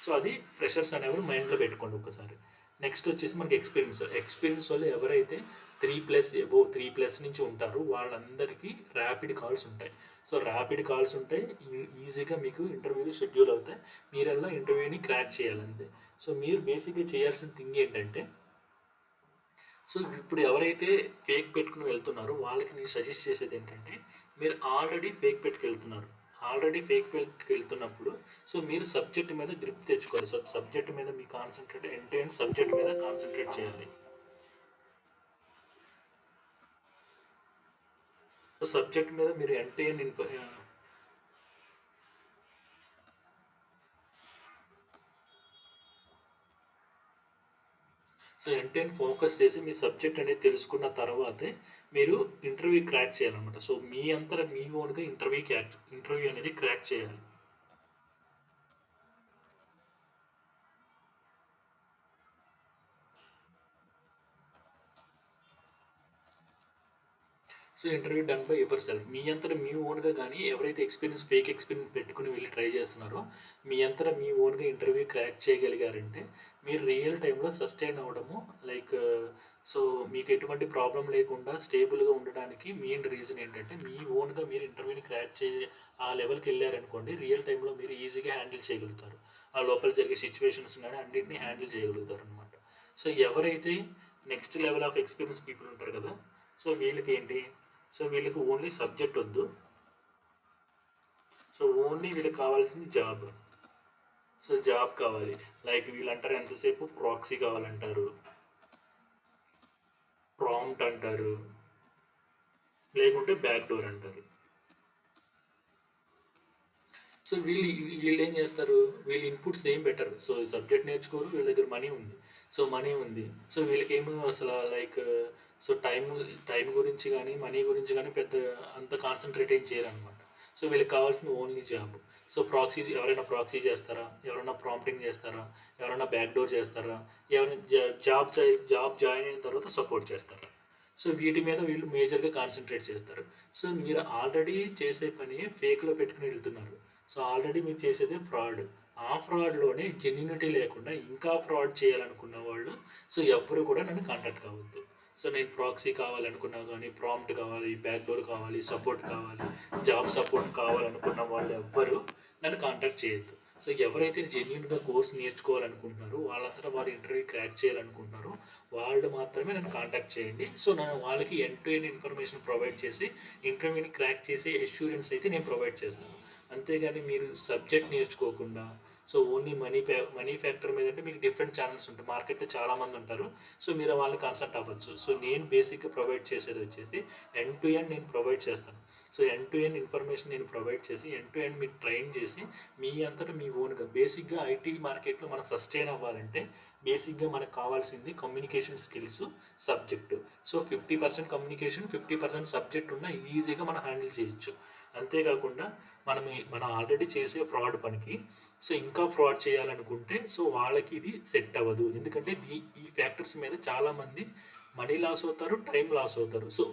సో, అది ఫ్రెషర్స్ అనేవారు మైండ్లో పెట్టుకోండి ఒకసారి. నెక్స్ట్ వచ్చేసి మనకి ఎక్స్పీరియన్స్ వాళ్ళు ఎవరైతే 3+ నుంచి ఉంటారో వాళ్ళందరికీ ర్యాపిడ్ కాల్స్ ఉంటాయి. సో, ర్యాపిడ్ కాల్స్ ఉంటాయి, ఈజీగా మీకు ఇంటర్వ్యూలు షెడ్యూల్ అవుతాయి. మీరల్లా ఇంటర్వ్యూని క్రాక్ చేయాలంతే. సో, మీరు బేసిక్గా చేయాల్సిన థింగ్ ఏంటంటే, సో, ఇప్పుడు ఎవరైతే ఫేక్ పెట్టుకుని వెళ్తున్నారో వాళ్ళకి నేను సజెస్ట్ చేసేది ఏంటంటే, మీరు ఆల్రెడీ ఫేక్ పెట్టుకెళ్తున్నప్పుడు సో, మీరు సబ్జెక్ట్ మీద గ్రిప్ తెచ్చుకోవాలి. సబ్జెక్ట్ మీద మీ concentrate end to end subject మీద కాన్సన్ట్రేట్ చేయాలి. సో, సబ్జెక్ట్ మీద మీరు end to end so, end to end focus చేసి మీ సబ్జెక్ట్ అనేది తెలుసుకున్న తర్వాతే మీరు ఇంటర్వ్యూ క్రాక్ చేయాలన్నమాట. సో, మీ ఓన్గా ఇంటర్వ్యూ అనేది క్రాక్ చేయాలి. So interview done by yourself. మీ అంతటా మీ ఓన్గా కానీ ఎవరైతే ఫేక్ ఎక్స్పీరియన్స్ పెట్టుకుని వెళ్ళి ట్రై చేస్తున్నారో మీ అంతటా మీ ఓన్గా ఇంటర్వ్యూ క్రాక్ చేయగలిగారంటే మీరు రియల్ టైంలో సస్టైన్ అవ్వడము లైక్ సో మీకు ఎటువంటి ప్రాబ్లం లేకుండా స్టేబుల్గా ఉండడానికి మెయిన్ రీజన్ ఏంటంటే మీ ఓన్గా మీరు ఇంటర్వ్యూని క్రాక్ ఆ లెవెల్కి వెళ్ళారనుకోండి రియల్ టైంలో మీరు ఈజీగా హ్యాండిల్ చేయగలుగుతారు. ఆ లోపల జరిగే సిచ్యువేషన్స్ కానీ అన్నింటినీ హ్యాండిల్ చేయగలుగుతారు అనమాట. సో ఎవరైతే next level of experience people ఉంటారు కదా, సో వీళ్ళకి ఏంటి, సో వీళ్ళకి ఓన్లీ సబ్జెక్ట్ వద్దు. సో ఓన్లీ వీళ్ళకి కావాల్సింది జాబ్. సో జాబ్ కావాలి. లైక్ వీళ్ళు అంటారు ఎంతసేపు ప్రాక్సీ కావాలంటారు, ప్రాంప్ట్ అంటారు, లేకుంటే బ్యాక్ డోర్ అంటారు. సో వీళ్ళు ఏం చేస్తారు, వీళ్ళు ఇన్పుట్స్ ఏం పెట్టరు. సో సబ్జెక్ట్ నేర్చుకోరు, వీళ్ళ దగ్గర మనీ ఉంది. సో మనీ ఉంది, సో వీళ్ళకి ఏమో అసలు లైక్ సో టైం గురించి కానీ మనీ గురించి కానీ పెద్ద అంత కాన్సన్ట్రేట్ ఏం చేయరు అనమాట. సో వీళ్ళకి కావాల్సింది ఓన్లీ జాబ్. సో ఎవరైనా ప్రాక్సీ చేస్తారా, ఎవరైనా ప్రాంప్టింగ్ చేస్తారా, ఎవరైనా బ్యాక్ డోర్ చేస్తారా, ఎవరైనా జాబ్ జాయిన్ అయిన తర్వాత సపోర్ట్ చేస్తారా. సో వీటి మీద వీళ్ళు మేజర్గా కాన్సన్ట్రేట్ చేస్తారు. సో మీరు ఆల్రెడీ చేసే పని ఫేక్లో పెట్టుకుని వెళ్తున్నారు. సో ఆల్రెడీ మీరు చేసేది ఫ్రాడ్. ఆ ఫ్రాడ్లోనే జెన్యూనిటీ లేకుండా ఇంకా ఫ్రాడ్ చేయాలనుకున్న వాళ్ళు సో ఎవ్వరు కూడా నన్ను కాంటాక్ట్ కావద్దు. సో నేను ప్రాక్సీ కావాలనుకున్నా కానీ, ప్రాంప్ట్ కావాలి, బ్యాక్ డోర్ కావాలి, సపోర్ట్ కావాలి, జాబ్ సపోర్ట్ కావాలనుకున్న వాళ్ళు ఎవ్వరు నన్ను కాంటాక్ట్ చేయొద్దు. సో ఎవరైతే జెన్యున్గా కోర్స్ నేర్చుకోవాలనుకుంటున్నారో వాళ్ళంతటా వారు ఇంటర్వ్యూ క్రాక్ చేయాలనుకుంటున్నారో వాళ్ళు మాత్రమే నన్ను కాంటాక్ట్ చేయండి. సో నేను వాళ్ళకి end to end information provide చేసి ఇంటర్వ్యూని క్రాక్ చేసే అష్యూరెన్స్ అయితే నేను ప్రొవైడ్ చేస్తాను. అంతేగాని మీరు సబ్జెక్ట్ నేర్చుకోకుండా సో ఓన్లీ మనీ ఫ్యాక్టర్ మీద అంటే మీకు డిఫరెంట్ ఛానల్స్ ఉంటాయి. మార్కెట్లో చాలామంది ఉంటారు. సో మీరు వాళ్ళని కన్సల్ట్ అవ్వచ్చు. సో నేను బేసిక్గా ప్రొవైడ్ చేసేది వచ్చేసి ఎండ్ టు ఎండ్ నేను ప్రొవైడ్ చేస్తాను. So end to end information నేను ప్రొవైడ్ చేసి ఎండ్ టు ఎండ్ మీరు ట్రైన్ చేసి మీ అంతటా మీ ఓన్గా బేసిక్గా ఐటీ మార్కెట్లో మనం సస్టైన్ అవ్వాలంటే బేసిక్గా మనకు కావాల్సింది communication skills, subject. So 50% communication, 50% subject ఉన్న ఈజీగా మనం హ్యాండిల్ చేయొచ్చు. అంతేకాకుండా మనం ఆల్రెడీ చేసే ఫ్రాడ్ పనికి సో ఇంకా ఫ్రాడ్ చేయాలనుకుంటే సో వాళ్ళకి ఇది సెట్ అవ్వదు. ఎందుకంటే ఈ ఫ్యాక్టర్స్ మీద చాలామంది మనీ లాస్ అవుతారు, టైం లాస్ అవుతారు. సో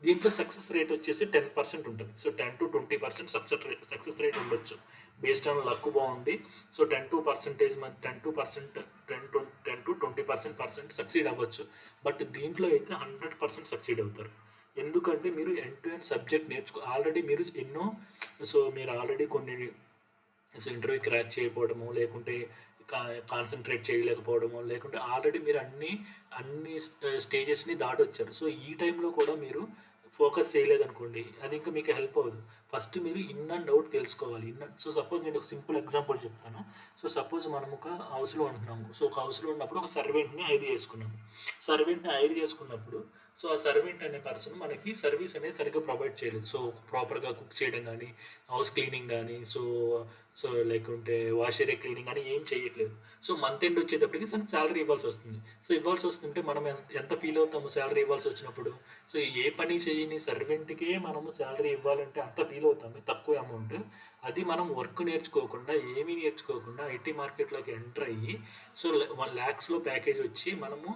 దీంట్లో సక్సెస్ రేట్ వచ్చేసి 10% ఉంటుంది. సో 10-20% సక్సెస్ రేట్ ఉండొచ్చు బేస్డ్ ఆన్ లక్ బాగుండి. సో 10-20% సక్సీడ్ అవ్వచ్చు. బట్ దీంట్లో అయితే 100% సక్సీడ్ అవుతారు. ఎందుకంటే మీరు end to end subject already మీరు మీరు ఆల్రెడీ కొన్ని సో ఇంటర్వ్యూ క్రాక్ చేయకపోవడము, లేకుంటే కాన్సన్ట్రేట్ చేయలేకపోవడము, లేకుంటే ఆల్రెడీ మీరు అన్ని స్టేజెస్ని దాటొచ్చారు. సో ఈ టైంలో కూడా మీరు ఫోకస్ చేయలేదనుకోండి అది ఇంకా మీకు హెల్ప్ అవ్వదు. ఫస్ట్ మీరు ఇన్ అండ్ అవుట్ తెలుసుకోవాలి. సో సపోజ్ నేను ఒక సింపుల్ ఎగ్జాంపుల్ చెప్తాను. సో సపోజ్ మనం ఒక హౌస్లో ఉంటున్నాము. సో ఒక హౌస్లో ఉన్నప్పుడు ఒక సర్వెంట్ని హైర్ చేసుకున్నాము. సర్వెంట్ని హైర్ చేసుకున్నప్పుడు సో ఆ సర్వెంట్ అనే పర్సన్ మనకి సర్వీస్ అనేది సరిగ్గా ప్రొవైడ్ చేయలేదు. సో ప్రాపర్గా కుక్ చేయడం కానీ, హౌస్ క్లీనింగ్ కానీ, సో లేకుంటే వాష్ ఏరియా క్లీనింగ్ కానీ ఏం చేయట్లేదు. సో మంత్ ఎండ్ వచ్చేటప్పటికి శాలరీ ఇవ్వాల్సి వస్తుంది. సో ఇవ్వాల్సి వస్తుంటే మనం ఎంత ఫీల్ అవుతాము శాలరీ ఇవ్వాల్సి వచ్చినప్పుడు. సో ఏ పని చేయని సర్వెంట్కే మనము శాలరీ ఇవ్వాలంటే అంత ఫీల్ అవుతాము, తక్కువ అమౌంట్. అది మనం వర్క్ నేర్చుకోకుండా ఏమీ నేర్చుకోకుండా ఐటీ మార్కెట్లోకి ఎంటర్ అయ్యి సో 1 lakhsలో ప్యాకేజ్ వచ్చి మనము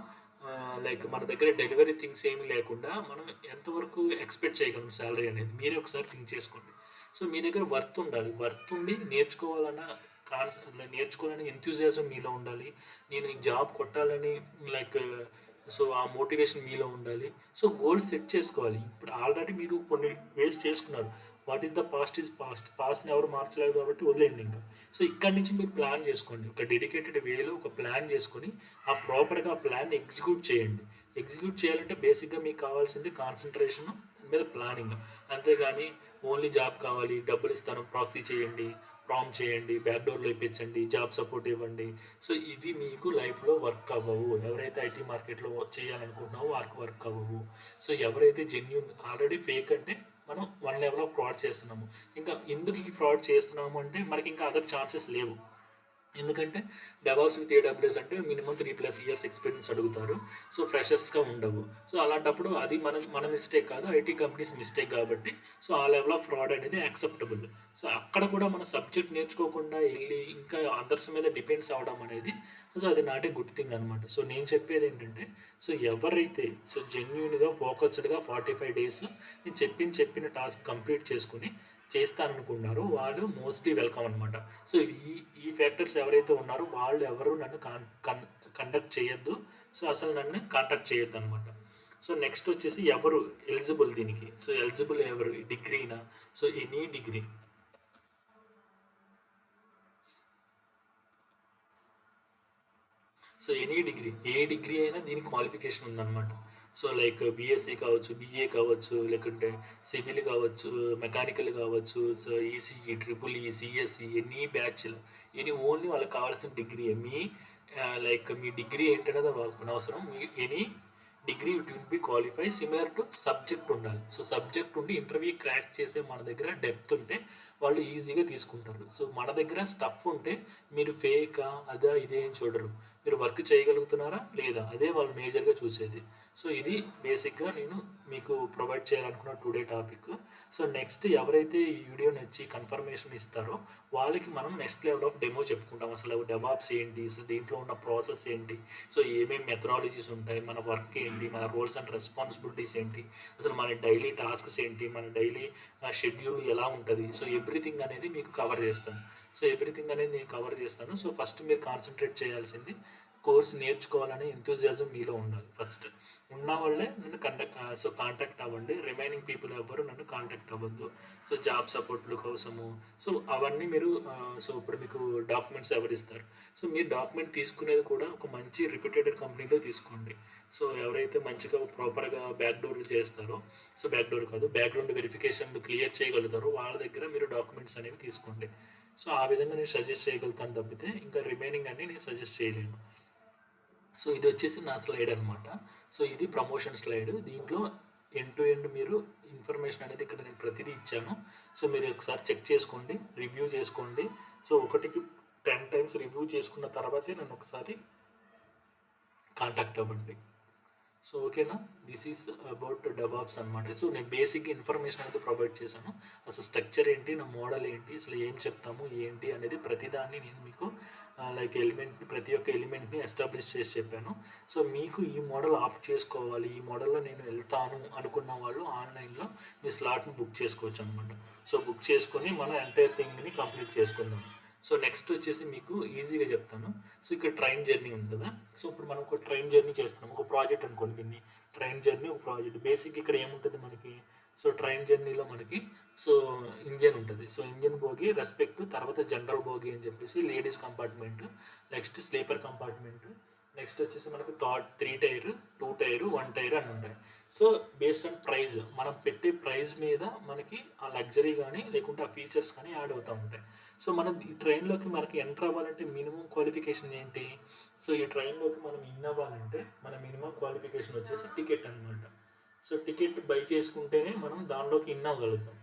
లైక్ మన దగ్గర డెలివరీ థింగ్స్ ఏమీ లేకుండా మనం ఎంతవరకు ఎక్స్పెక్ట్ చేయగలం శాలరీ అనేది మీరే ఒకసారి థింక్ చేసుకోండి. సో మీ దగ్గర వర్త్ ఉండాలి. వర్త్ ఉండి నేర్చుకోవాలని ఎంథ్యూజియాజం మీలో ఉండాలి. నేను ఈ జాబ్ కొట్టాలని లైక్ సో ఆ మోటివేషన్ మీలో ఉండాలి. సో గోల్స్ సెట్ చేసుకోవాలి. ఇప్పుడు ఆల్రెడీ మీరు కొన్ని వేస్ట్ చేసుకున్నారు. What is the past is past. పాస్ట్ని ఎవరు మార్చలేదు కాబట్టి వదిలేయండి ఇంకా. సో ఇక్కడి నుంచి మీరు ప్లాన్ చేసుకోండి. ఒక డెడికేటెడ్ వేలో ఒక ప్లాన్ చేసుకొని ఆ ప్రాపర్గా ఆ ప్లాన్ ఎగ్జిక్యూట్ చేయండి. ఎగ్జిక్యూట్ చేయాలంటే బేసిక్గా మీకు కావాల్సింది కాన్సన్ట్రేషన్, దాని మీద ప్లానింగ్. అంతేగాని ఓన్లీ జాబ్ కావాలి, డబ్బులు ఇస్తాను, ప్రాక్సీ చేయండి, ప్రాంప్ట్ చేయండి, బ్యాక్ డోర్లో ఇప్పించండి, జాబ్ సపోర్ట్ ఇవ్వండి. సో ఇవి మీకు లైఫ్లో వర్క్ అవ్వవు. ఎవరైతే ఐటీ మార్కెట్లో చేయాలనుకుంటున్నావో వారికి వర్క్ అవ్వవు. సో ఎవరైతే జెన్యూన్ ఆల్రెడీ ఫేక్ అంటే మనం 1 level ఆఫ్ ఫ్రాడ్ చేస్తున్నాము. ఇంకా ఎందుకు ఈ ఫ్రాడ్ చేస్తున్నాము అంటే మనకి ఇంకా అదర్ ఛాన్సెస్ లేవు. ఎందుకంటే డెవాప్స్ విత్ ఏడబ్ల్యూఎస్ అంటే మినిమం 3+ ఇయర్స్ ఎక్స్పీరియన్స్ అడుగుతారు. సో ఫ్రెషర్స్‌గా ఉండవు. సో అలాంటప్పుడు అది మన మిస్టేక్ కాదు. ఐటీ కంపెనీస్ మిస్టేక్ కాబట్టి సో ఆ లెవెల్ ఆఫ్ ఫ్రాడ్ అనేది యాక్సెప్టబుల్. సో అక్కడ కూడా మన సబ్జెక్ట్ నేర్చుకోకుండా ఎళ్లి ఇంకా అదర్స్ మీద డిపెండ్స్ అవ్వడం అనేది సో అది నాట్ ఏ గుడ్ థింగ్ అనమాట. సో నేను చెప్పేదేంటంటే సో ఎవరైతే సో జెన్యూన్‌గా ఫోకస్డ్‌గా 45 డేస్ నేను చెప్పిన టాస్క్ కంప్లీట్ చేసుకొని చేస్తాననుకున్నారో వాళ్ళు మోస్ట్‌లీ వెల్కమ్ అనమాట. సో ఈ ఈ ఫ్యాక్టర్స్ ఎవరైతే ఉన్నారో వాళ్ళు ఎవరు నన్ను కండక్ట్ చేయొద్దు. సో అసలు నన్ను కాంటాక్ట్ చేయొద్దనమాట. సో నెక్స్ట్ వచ్చేసి ఎవరు ఎలిజిబుల్ దీనికి? సో ఎలిజిబుల్ ఎవరు? డిగ్రీనా? So any degree. So any degree, ఏ డిగ్రీ అయినా దీనికి క్వాలిఫికేషన్ ఉందన్నమాట. సో లైక్ బీఎస్సీ కావచ్చు, బీఏ కావచ్చు, లేకుంటే సివిల్ కావచ్చు, మెకానికల్ కావచ్చు, so ECE, triple E, CSE, any బ్యాచ్లో ఓన్లీ వాళ్ళకి కావాల్సిన డిగ్రీ మీ లైక్ మీ డిగ్రీ ఏంటనేది వాళ్ళకి అనవసరం. మీ any degree it will be qualify similar to subject ఉండాలి. సో సబ్జెక్ట్ ఉండి ఇంటర్వ్యూ క్రాక్ చేసే మన దగ్గర డెప్త్ ఉంటే వాళ్ళు ఈజీగా తీసుకుంటారు. సో మన దగ్గర స్టఫ్ ఉంటే మీరు ఫేకా అదా ఇదే అని చూడరు. మీరు వర్క్ చేయగలుగుతున్నారా లేదా అదే వాళ్ళు మేజర్గా చూసేది. సో ఇది బేసిక్గా నేను మీకు ప్రొవైడ్ చేయాలనుకున్న టుడే టాపిక్. సో నెక్స్ట్ ఎవరైతే ఈ వీడియో నచ్చి కన్ఫర్మేషన్ ఇస్తారో వాళ్ళకి మనం నెక్స్ట్ లెవెల్ ఆఫ్ డెమో చెప్పుకుంటాం. అసలు డెవాప్స్ ఏంటి, సో దీంట్లో ఉన్న ప్రాసెస్ ఏంటి, సో ఏమేమి మెథడాలజీస్ ఉంటాయి, మన వర్క్ ఏంటి, మన రోల్స్ అండ్ రెస్పాన్సిబిలిటీస్ ఏంటి, అసలు మన డైలీ టాస్క్స్ ఏంటి, మన డైలీ షెడ్యూల్ ఎలా ఉంటుంది, సో ఎవ్రీథింగ్ అనేది మీకు కవర్ చేస్తాను. సో ఎవ్రీథింగ్ అనేది నేను కవర్ చేస్తాను. సో ఫస్ట్ మీరు కాన్సన్ట్రేట్ చేయాల్సింది కోర్స్ నేర్చుకోవాలనే ఎంతూజియాజం మీలో ఉండాలి. ఫస్ట్ ఉన్న వాళ్ళే నన్ను కాంటాక్ట్ అవ్వండి. రిమైనింగ్ పీపుల్ ఎవ్వరు నన్ను కాంటాక్ట్ అవ్వద్దు. సో జాబ్ సపోర్ట్ల కోసము సో అవన్నీ మీరు సో ఇప్పుడు మీకు డాక్యుమెంట్స్ ఎవరు ఇస్తారు? సో మీరు డాక్యుమెంట్ తీసుకునేది కూడా ఒక మంచి రిప్యూటెడ్ కంపెనీలో తీసుకోండి. సో ఎవరైతే మంచిగా ప్రాపర్గా బ్యాక్ డోర్లు చేస్తారో, సో బ్యాక్ డోర్ కాదు బ్యాక్గ్రౌండ్ వెరిఫికేషన్ క్లియర్ చేయగలుగుతారో వాళ్ళ దగ్గర మీరు డాక్యుమెంట్స్ అనేవి తీసుకోండి. సో ఆ విధంగా నేను సజెస్ట్ చేయగలుగుతాను తప్పితే ఇంకా రిమైనింగ్ అన్ని నేను సజెస్ట్ చేయలేను. సో ఇది వచ్చేసి నా స్లైడ్ అనమాట. సో ఇది ప్రమోషన్ స్లైడ్. దీంట్లో ఎండ్ టు ఎండ్ మీరు ఇన్ఫర్మేషన్ అనేది ఇక్కడ నేను ప్రతిదీ ఇచ్చాను. సో మీరు ఒకసారి చెక్ చేసుకోండి, రివ్యూ చేసుకోండి. సో 1కి 10 టైమ్స్ రివ్యూ చేసుకున్న తర్వాతే నన్ను ఒకసారి కాంటాక్ట్ అవ్వండి. సో ఓకేనా, దిస్ ఈస్ అబౌట్ డెవాప్స్ అనమాట. సో నేను బేసిక్ ఇన్ఫర్మేషన్ అనేది ప్రొవైడ్ చేశాను. అసలు స్ట్రక్చర్ ఏంటి, నా మోడల్ ఏంటి, అసలు ఏం చెప్తాము ఏంటి అనేది ప్రతిదాన్ని నేను మీకు లైక్ ఎలిమెంట్ని ప్రతి ఒక్క ఎలిమెంట్ని ఎస్టాబ్లిష్ చేసి చెప్పాను. సో మీకు ఈ మోడల్ ఆప్ట్ చేసుకోవాలి, ఈ మోడల్లో నేను వెళ్తాను అనుకున్న వాళ్ళు ఆన్లైన్లో మీ స్లాట్ని బుక్ చేసుకోవచ్చు అనమాట. సో బుక్ చేసుకొని మన ఎంటైర్ థింగ్ని కంప్లీట్ చేసుకుందాం. సో నెక్స్ట్ వచ్చేసి మీకు ఈజీగా చెప్తాను. సో ఇక్కడ ట్రైన్ జర్నీ ఉంది కదా. సో ఇప్పుడు మనం ఒక ట్రైన్ జర్నీ చేస్తున్నాం, ఒక ప్రాజెక్ట్ అనుకోండి. దీన్ని ట్రైన్ జర్నీ ఒక ప్రాజెక్ట్. బేసిక్ ఇక్కడ ఏముంటుంది మనకి? సో ట్రైన్ జర్నీలో మనకి సో ఇంజన్ ఉంటుంది. సో ఇంజన్ బోగి రెస్పెక్ట్, తర్వాత జనరల్ బోగి అని చెప్పేసి ladies compartment, next sleeper compartment, next వచ్చేసి మనకు 3 టైర్, 2 టైర్, 1 టైర్ అని ఉంటాయి. సో బేస్డ్ ఆన్ ప్రైజ్, మనం పెట్టే ప్రైజ్ మీద మనకి ఆ లగ్జరీ కానీ లేకుంటే ఆ ఫీచర్స్ కానీ యాడ్ అవుతూ ఉంటాయి. సో మనం ఈ ట్రైన్లోకి మనకి ఎంటర్ అవ్వాలంటే మినిమం క్వాలిఫికేషన్ ఏంటి? సో ఈ ట్రైన్లోకి మనం ఇన్ అవ్వాలంటే మన మినిమం క్వాలిఫికేషన్ వచ్చేసి టికెట్ అనమాట. సో టికెట్ బై చేసుకుంటేనే మనం దానిలోకి ఇన్ అవ్వగలుగుతాం.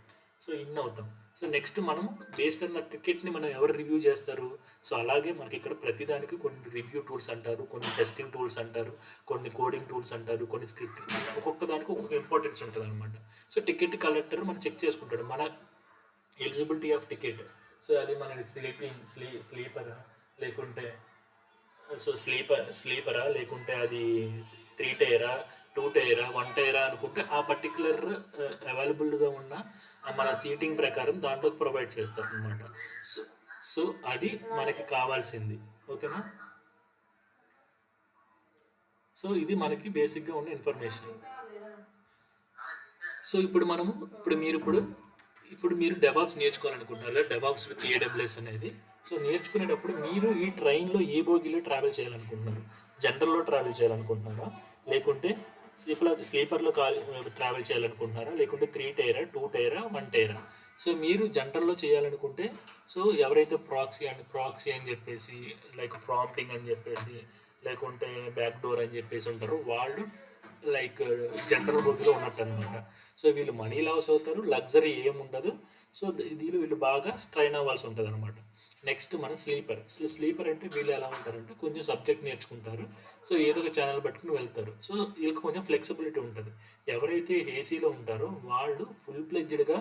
సో ఇన్ అవుతాం. సో నెక్స్ట్ మనం బేస్డ్ అన్న టికెట్ని మనం ఎవరు రివ్యూ చేస్తారు? సో అలాగే మనకి ఇక్కడ ప్రతిదానికి కొన్ని రివ్యూ టూల్స్ అంటారు, కొన్ని టెస్టింగ్ టూల్స్ అంటారు, కొన్ని కోడింగ్ టూల్స్ అంటారు, కొన్ని స్క్రిప్టింగ్, ఒక్కొక్క దానికి ఒక్కొక్క ఇంపార్టెన్స్ ఉంటుంది అనమాట. సో టికెట్ కలెక్టర్ మనం చెక్ చేసుకుంటాడు మన ఎలిజిబిలిటీ ఆఫ్ టికెట్. సో అది మన స్లీపరా లేకుంటే సో స్లీపరా లేకుంటే అది 3 టైరా, 2 టైరా, 1 టైరా అనుకుంటే ఆ పర్టికులర్ అవైలబుల్గా ఉన్న మన సీటింగ్ ప్రకారం దాంట్లోకి ప్రొవైడ్ చేస్తారు అనమాట. సో సో అది మనకి కావాల్సింది. ఓకేనా? సో ఇది మనకి బేసిక్గా ఉన్న ఇన్ఫర్మేషన్. సో ఇప్పుడు మీరు డెవాప్స్ నేర్చుకోవాలనుకుంటున్నారు, డెవాప్స్ విత్ ఏడబ్ల్యూఎస్ అనేది. సో నేర్చుకునేటప్పుడు మీరు ఈ ట్రైన్లో ఏ బోగిలో ట్రావెల్ చేయాలనుకుంటున్నారు? జనరల్లో ట్రావెల్ చేయాలనుకుంటున్నారా, లేకుంటే స్లీపర్లో ట్రావెల్ చేయాలనుకుంటున్నారా, లేకుంటే 3 టైరా, 2 టైరా, 1 టైరా? సో మీరు జనరల్లో చేయాలనుకుంటే సో ఎవరైతే ప్రాక్సీ అని చెప్పేసి లైక్ ప్రాంప్టింగ్ అని చెప్పేసి లేకుంటే బ్యాక్ డోర్ అని చెప్పేసి ఉంటారు, వాళ్ళు లైక్ జనరల్ బోగిలో ఉన్నట్టు అనమాట. సో వీళ్ళు మనీ లాస్ అవుతారు, లగ్జరీ ఏముండదు. సో వీళ్ళు బాగా స్ట్రైన్ అవ్వాల్సి ఉంటుంది అనమాట. నెక్స్ట్ మన స్లీపర్. స్లీపర్ అంటే వీళ్ళు ఎలా ఉంటారంటే కొంచెం సబ్జెక్ట్ నేర్చుకుంటారు. సో ఏదో ఒక ఛానల్ పట్టుకొని వెళ్తారు. సో వీళ్ళకి కొంచెం ఫ్లెక్సిబిలిటీ ఉంటది. ఎవరైతే ఏసీలో ఉంటారో వాళ్ళు ఫుల్ ప్లెడ్జ్డ్‌గా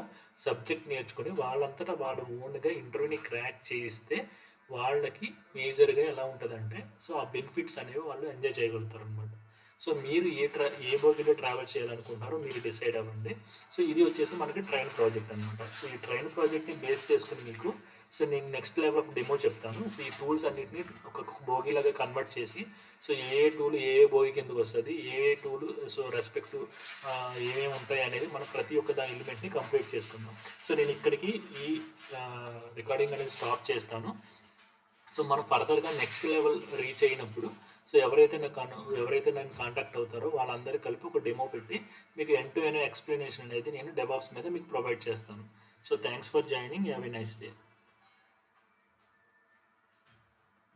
సబ్జెక్ట్ నేర్చుకొని వాళ్ళంతటా వాళ్ళు ఓన్‌గా ఇంటర్వ్యూని క్రాక్ చేయిస్తే వాళ్ళకి మేజర్‌గా ఎలా ఉంటదంటే సో ఆ బెనిఫిట్స్ అనేవి వాళ్ళు ఎంజాయ్ చేయగలుగుతారనమాట. సో మీరు ఏ బోగీలో ట్రావెల్ చేయాలనుకుంటున్నారో మీరు డిసైడ్ అవ్వండి. సో ఇది వచ్చేసి మనకి ట్రైన్ ప్రాజెక్ట్ అనమాట. సో ఈ ట్రైన్ ప్రాజెక్ట్‌ని బేస్ చేసుకొని మీకు సో నేను నెక్స్ట్ లెవెల్ ఆఫ్ డెమో చెప్తాను. సో ఈ టూల్స్ అన్నిటిని ఒక బోగీలాగా కన్వర్ట్ చేసి సో ఏ టూల్ ఏ బోగి కిందకి వస్తుంది, ఏ టూల్ సో రెస్పెక్టివ్ ఏమేమి ఉంటాయి అనేది మనం ప్రతి ఒక్క దాని ఎలిమెంట్ని కంప్లీట్ చేసుకుందాం. సో నేను ఇక్కడికి ఈ రికార్డింగ్ అనేది స్టాప్ చేస్తాను. సో మనం ఫర్దర్గా నెక్స్ట్ లెవెల్ రీచ్ అయినప్పుడు సో ఎవరైతే నన్ను కాంటాక్ట్ అవుతారో వాళ్ళందరూ కలిపి ఒక డెమో పెట్టి మీకు ఎండ్ టు ఎండ్ ఎక్స్ప్లెనేషన్ అనేది నేను డెవాప్స్ మీద మీకు ప్రొవైడ్ చేస్తాను. So thanks for joining. Have a nice day.